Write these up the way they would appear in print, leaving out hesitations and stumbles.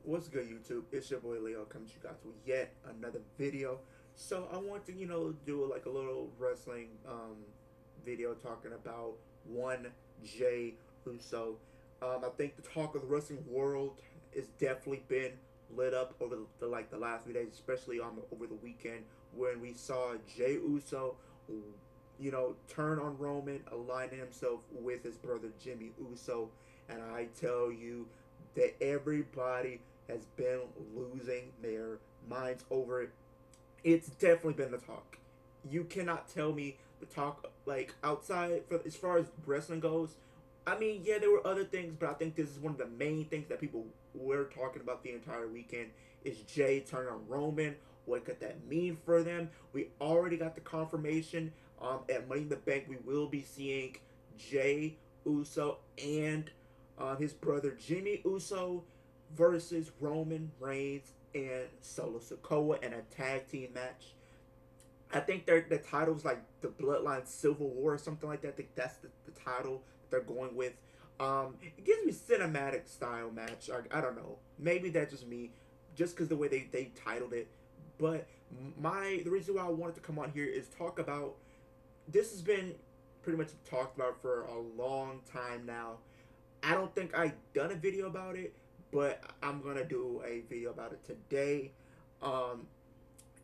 What's good, YouTube? It's your boy Leo coming to you guys with yet another video. So I want to, do like a little wrestling video talking about one Jay Uso. I think the talk of the wrestling world has definitely been lit up over the last few days, especially on over the weekend when we saw Jay Uso, turn on Roman, aligning himself with his brother Jimmy Uso, and I tell you that everybody has been losing their minds over it. It's definitely been the talk. You cannot tell me the talk like outside for as far as wrestling goes. I mean, yeah, there were other things, but I think this is one of the main things that people were talking about the entire weekend is Jay turning on Roman. What could that mean for them? We already got the confirmation at Money in the Bank. We will be seeing Jay Uso and his brother Jimmy Uso versus Roman Reigns and Solo Sikoa in a tag team match. I think the title's like the Bloodline Civil War or something like that. I think that's the title that they're going with. It gives me cinematic style match. I don't know. Maybe that's just me, just because the way they titled it. But the reason why I wanted to come on here is talk about this has been pretty much talked about for a long time now. I don't think I've done a video about it, but I'm gonna do a video about it today. Um,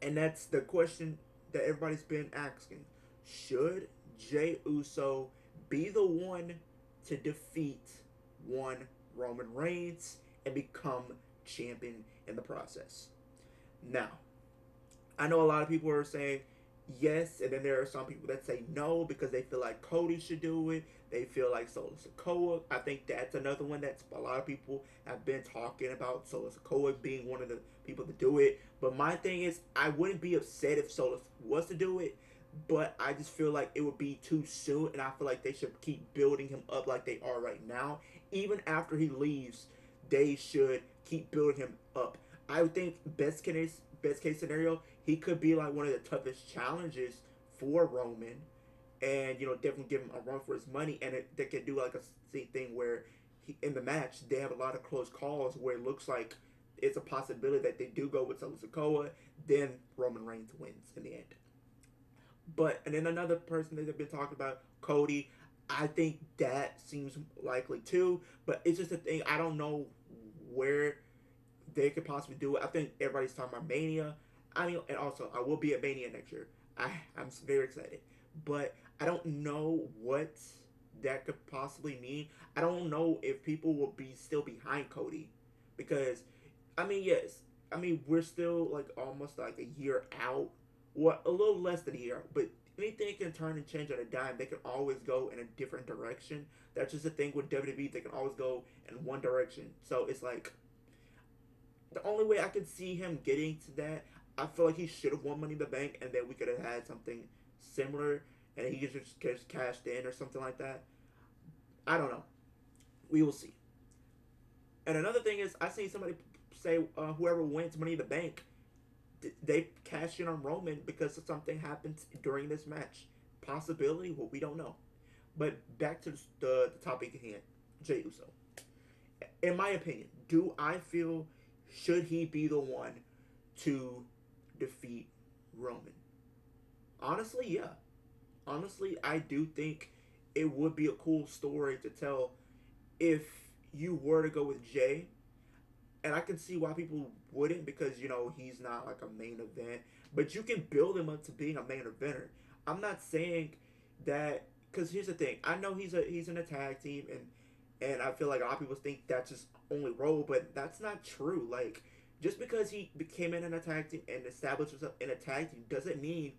and that's the question that everybody's been asking: should Jay Uso be the one to defeat one Roman Reigns and become champion in the process? Now, I know a lot of people are saying yes, and then there are some people that say no because they feel like Cody should do it. They feel like Solo Sikoa. I think that's another one that's a lot of people have been talking about Solo Sikoa being one of the people to do it. But my thing is, I wouldn't be upset if Solo was to do it, but I just feel like it would be too soon, and I feel like they should keep building him up like they are right now. Even after he leaves, they should keep building him up. I would think best case scenario, he could be like one of the toughest challenges for Roman, and definitely give him a run for his money. And they could do like a thing where in the match they have a lot of close calls where it looks like it's a possibility that they do go with Sikoa, then Roman Reigns wins in the end. But and then another person that they've been talking about, Cody. I think that seems likely too, but it's just a thing. I don't know where they could possibly do it. I think everybody's talking about Mania. I mean, and also I will be at Mania next year. I'm very excited, but I don't know what that could possibly mean. I don't know if people will be still behind Cody, because I mean, yes, I mean we're still like almost like a year out, what a little less than a year, but anything can turn and change on a dime. They can always go in a different direction. That's just the thing with WWE. They can always go in one direction. So it's like the only way I could see him getting to that, I feel like he should have won Money in the Bank, and then we could have had something similar, and he could just cashed in or something like that. I don't know. We will see. And another thing is, I seen somebody say whoever wins Money in the Bank, they cash in on Roman because something happens during this match. Possibility, well, we don't know. But back to the topic at hand, Jey Uso. In my opinion, do I feel should he be the one to defeat Roman? Honestly, yeah. Honestly, I do think it would be a cool story to tell if you were to go with Jay. And I can see why people wouldn't, because he's not like a main event, but you can build him up to being a main eventer. I'm not saying that, because here's the thing. I know he's in a tag team, and I feel like a lot of people think that's his only role, but that's not true. Like, just because he became in a tag team and established himself in a tag team doesn't mean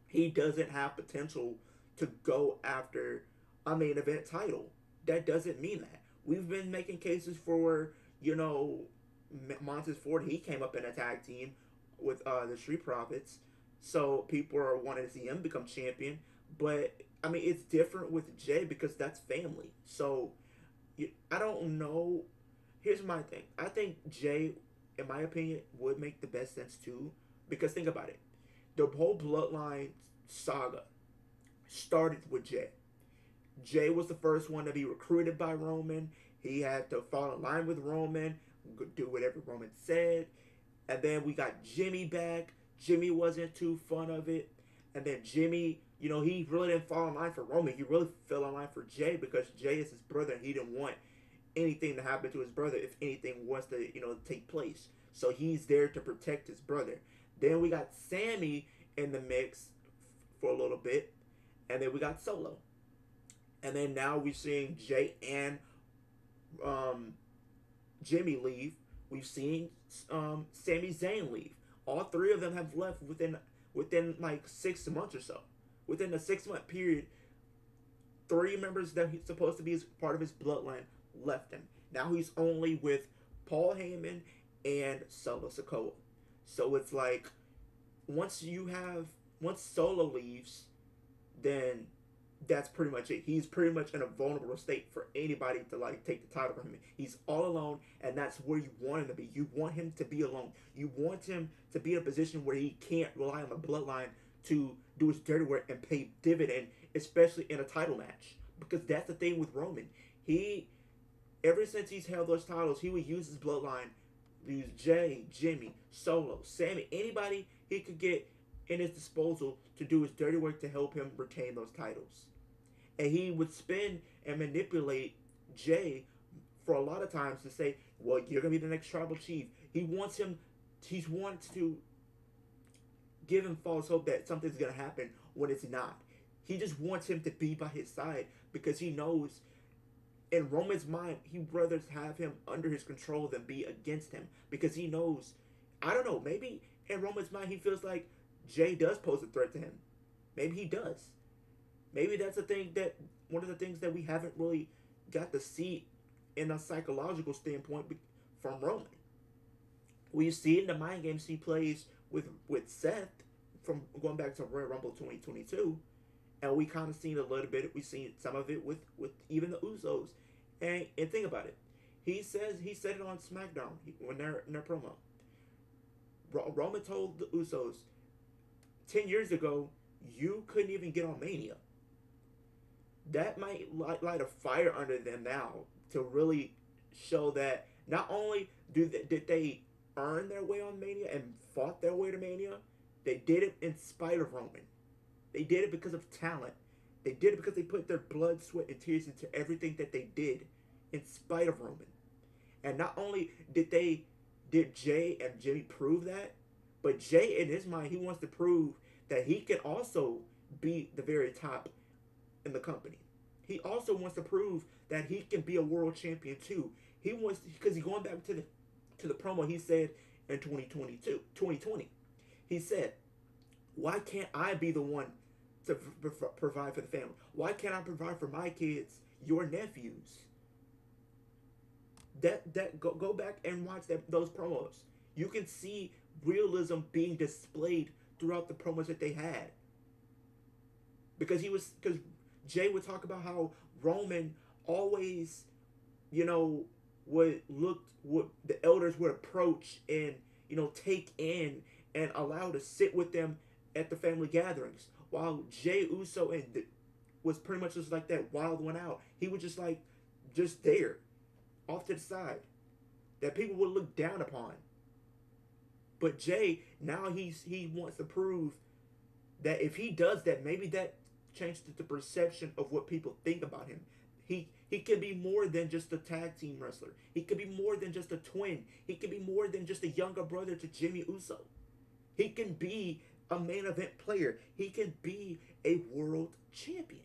he doesn't have potential to go after a main event title. That doesn't mean that. We've been making cases for, Montez Ford. He came up in a tag team with the Street Profits, so people are wanting to see him become champion. But I mean, it's different with Jay because that's family. So I don't know. Here's my thing. I think Jay, in my opinion, would make the best sense too. Because think about it. The whole Bloodline saga started with Jay. Jay was the first one to be recruited by Roman, He had to fall in line with Roman, do whatever Roman said. And then we got Jimmy back. Jimmy wasn't too fun of it. And then Jimmy, he really didn't fall in line for Roman. He really fell in line for Jay because Jay is his brother and he didn't want anything to happen to his brother if anything was to, take place. So he's there to protect his brother. Then we got Sammy in the mix for a little bit. And then we got Solo. And then now we're seeing Jay and um, Jimmy leave. We've seen Sami Zayn leave. All three of them have left within like 6 months or so. Within a 6-month period, three members that he's supposed to be as part of his bloodline left him. Now he's only with Paul Heyman and Solo Sikoa. So it's like once Solo leaves, then that's pretty much it. He's pretty much in a vulnerable state for anybody to like take the title from him. He's all alone, and that's where you want him to be. You want him to be alone. You want him to be in a position where he can't rely on the bloodline to do his dirty work and pay dividend, especially in a title match. Because that's the thing with Roman. He, ever since he's held those titles, he would use his bloodline, use Jay, Jimmy, Solo, Sammy, anybody he could get in his disposal to do his dirty work to help him retain those titles. And he would spin and manipulate Jay for a lot of times to say, well, you're going to be the next tribal chief. He wants to give him false hope that something's going to happen when it's not. He just wants him to be by his side because he knows in Roman's mind, he'd rather have him under his control than be against him because he knows, I don't know, maybe in Roman's mind he feels like Jay does pose a threat to him. Maybe he does. Maybe that's one of the things that we haven't really got to see in a psychological standpoint from Roman. We see it in the mind games he plays with Seth from going back to Royal Rumble 2022, and we kind of seen a little bit. We seen some of it with even the Usos, and think about it. He said it on SmackDown when they're in their promo. Roman told the Usos 10 years ago, you couldn't even get on Mania. That might light a fire under them now to really show that not only did they earn their way on Mania and fought their way to Mania, they did it in spite of Roman. They did it because of talent. They did it because they put their blood, sweat, and tears into everything that they did in spite of Roman. And not only did Jay and Jimmy prove that, but Jay, in his mind, he wants to prove that he can also be the very top in the company. He also wants to prove that he can be a world champion too. He wants, because he's going back to the promo he said in 2020. He said, "Why can't I be the one to provide for the family? Why can't I provide for my kids, your nephews?" Go back and watch those promos. You can see realism being displayed throughout the promos that they had. Because Jay would talk about how Roman always, what the elders would approach and, take in and allow to sit with them at the family gatherings. While Jay Uso was pretty much just like that wild one out. He was just there, off to the side, that people would look down upon. But Jay, now he wants to prove that if he does that, maybe that changes the perception of what people think about him. He can be more than just a tag team wrestler. He could be more than just a twin. He can be more than just a younger brother to Jimmy Uso. He can be a main event player. He can be a world champion.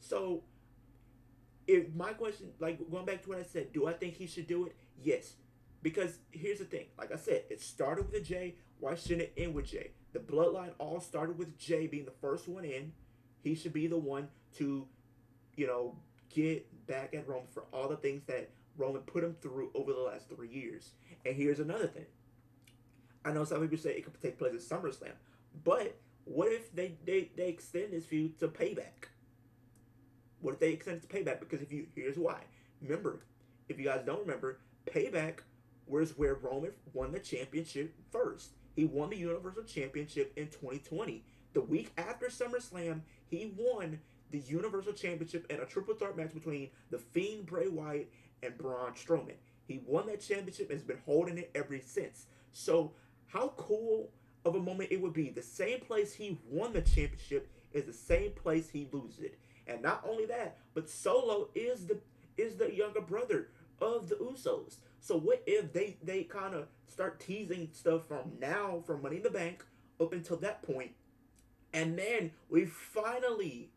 So, if my question, going back to what I said, do I think he should do it? Yes. Because here's the thing. Like I said, it started with Jay. Why shouldn't it end with Jay? The bloodline all started with Jay being the first one in. He should be the one to, get back at Roman for all the things that Roman put him through over the last 3 years. And here's another thing. I know some people say it could take place at SummerSlam. But what if they extend this feud to Payback? What if they extend it to Payback? Because here's why. Remember, if you guys don't remember, Payback was where Roman won the championship first. He won the Universal Championship in 2020. The week after SummerSlam, he won the Universal Championship in a triple threat match between The Fiend, Bray Wyatt, and Braun Strowman. He won that championship and has been holding it ever since. So, how cool of a moment it would be. The same place he won the championship is the same place he loses it. And not only that, but Solo is the younger brother of the Usos. So what if they kind of start teasing stuff from now, from Money in the Bank up until that point, and then we finally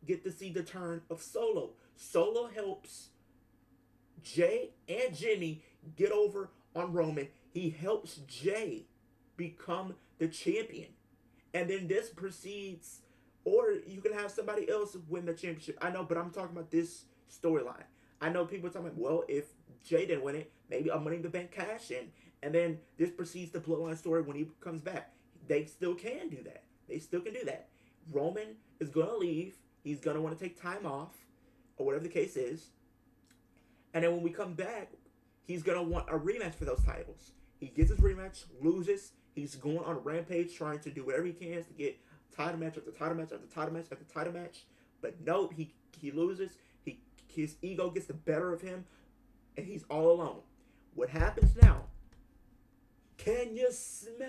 get to see the turn of Solo. Solo helps Jay and Jimmy get over on Roman. He helps Jay become the champion. And then this proceeds, or you can have somebody else win the championship. I know, but I'm talking about this storyline. I know people are talking about, well, if Jay didn't win it, maybe a Money in the Bank cash in. And then this proceeds the bloodline story when he comes back. They still can do that. They still can do that. Roman is going to leave. He's going to want to take time off, or whatever the case is. And then when we come back, he's going to want a rematch for those titles. He gets his rematch, loses. He's going on a rampage trying to do whatever he can to get title match after title match after title match after title match. But no, he loses. His ego gets the better of him, and he's all alone. What happens now? Can you smell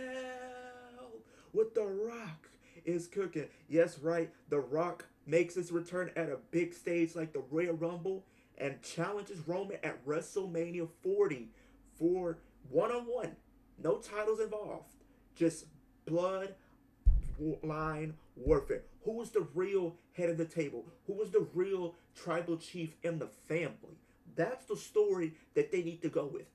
what The Rock is cooking? Yes, right. The Rock makes his return at a big stage like the Royal Rumble and challenges Roman at WrestleMania 40 for one-on-one. No titles involved. Just blood line warfare. Who was the real head of the table? Who was the real tribal chief in the family? That's the story that they need to go with.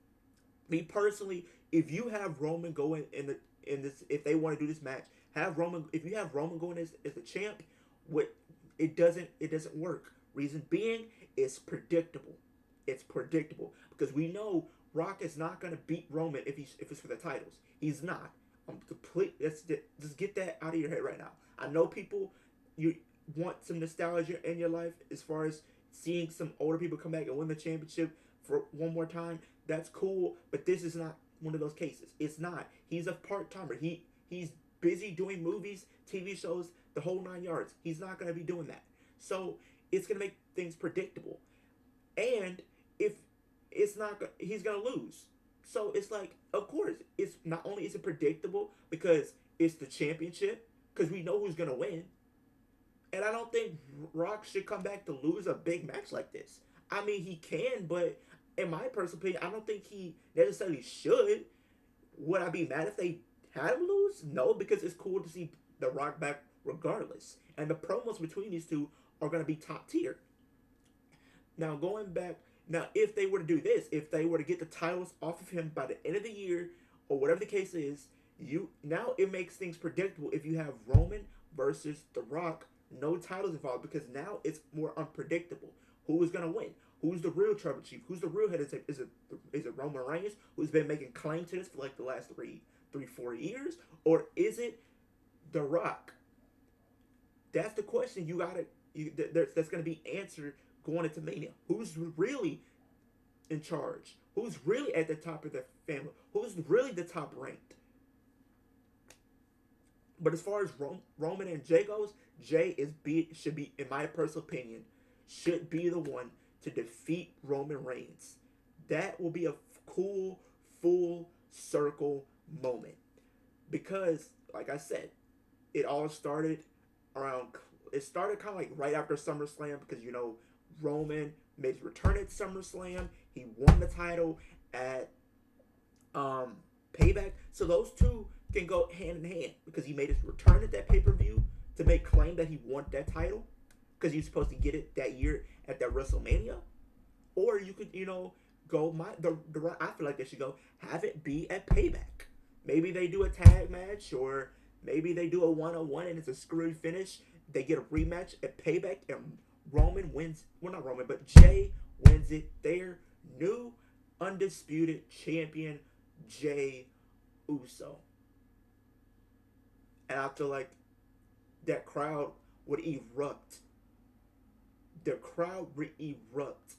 Me personally, if you have Roman going in this, if they want to do this match, have Roman. If you have Roman going as the champ, what it doesn't work. Reason being, it's predictable. It's predictable because we know Rock is not going to beat Roman if it's for the titles. He's not. I'm complete. Just get that out of your head right now. I know people, you want some nostalgia in your life as far as seeing some older people come back and win the championship for one more time. That's cool, but this is not one of those cases. It's not. He's a part timer. He's busy doing movies, TV shows, the whole 9 yards. He's not going to be doing that. So it's going to make things predictable. And if it's not, he's going to lose. So it's like, of course, it's not only is it predictable because it's the championship, because we know who's going to win. And I don't think Rock should come back to lose a big match like this. I mean, he can, but in my personal opinion, I don't think he necessarily should. Would I be mad if they had him lose? No, because it's cool to see The Rock back regardless. And the promos between these two are going to be top tier. Now, going back, now if they were to do this, if they were to get the titles off of him by the end of the year, or whatever the case is, now it makes things predictable if you have Roman versus The Rock, no titles involved, because now it's more unpredictable. Who is going to win? Who's the real tribal chief? Who's the real head of the table? Is it Roman Reigns, who's been making claim to this for like the last 4 years? Or is it The Rock? That's the question that's going to be answered going into Mania. Who's really in charge? Who's really at the top of the family? Who's really the top ranked? But as far as Roman and Jay goes, Jay should be, in my personal opinion, should be the one to defeat Roman Reigns. That will be a cool, full circle moment. Because, like I said, it all started it started kind of like right after SummerSlam, because, Roman made his return at SummerSlam. He won the title at Payback. So those two can go hand in hand, because he made his return at that pay-per-view to make claim that he won that title, because he was supposed to get it that year at that WrestleMania. Or you could, go I feel like they should go have it be at Payback. Maybe they do a tag match, or maybe they do a one-on-one and it's a screwed finish. They get a rematch at Payback and Roman wins. Well, not Roman, but Jay wins it there. New undisputed champion, Jay Uso. And I feel like that crowd would erupt. The crowd would erupt.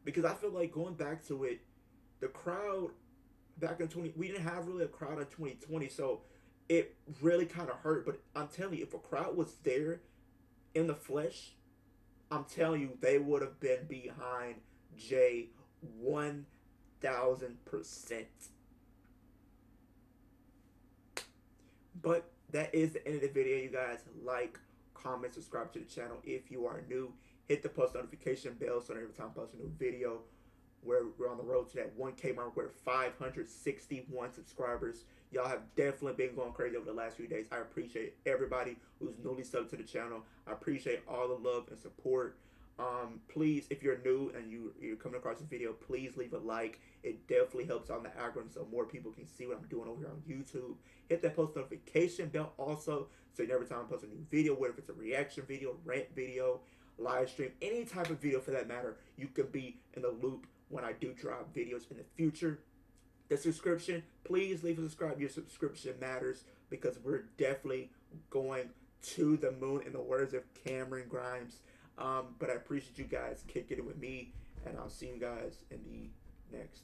Because I feel like, going back to it, the crowd back in we didn't have really a crowd in 2020, so it really kind of hurt. But I'm telling you, if a crowd was there in the flesh I'm telling you, they would have been behind Jay 1,000%. But that is the end of the video, you guys. Like, comment, subscribe to the channel if you are new. Hit the post notification bell so that every time I post a new video, we're on the road to that 1K mark. We're 561 subscribers. Y'all have definitely been going crazy over the last few days. I appreciate everybody who's newly subbed to the channel. I appreciate all the love and support. Please, if you're new and you're coming across this video, please leave a like. It definitely helps on the algorithm so more people can see what I'm doing over here on YouTube. Hit that post notification bell also so every time I post a new video, whether it's a reaction video, rant video, live stream, any type of video for that matter, you can be in the loop when I do drop videos in the future. The subscription, please leave a subscribe. Your subscription matters because we're definitely going to the moon in the words of Cameron Grimes. But I appreciate you guys kicking it with me, and I'll see you guys in the next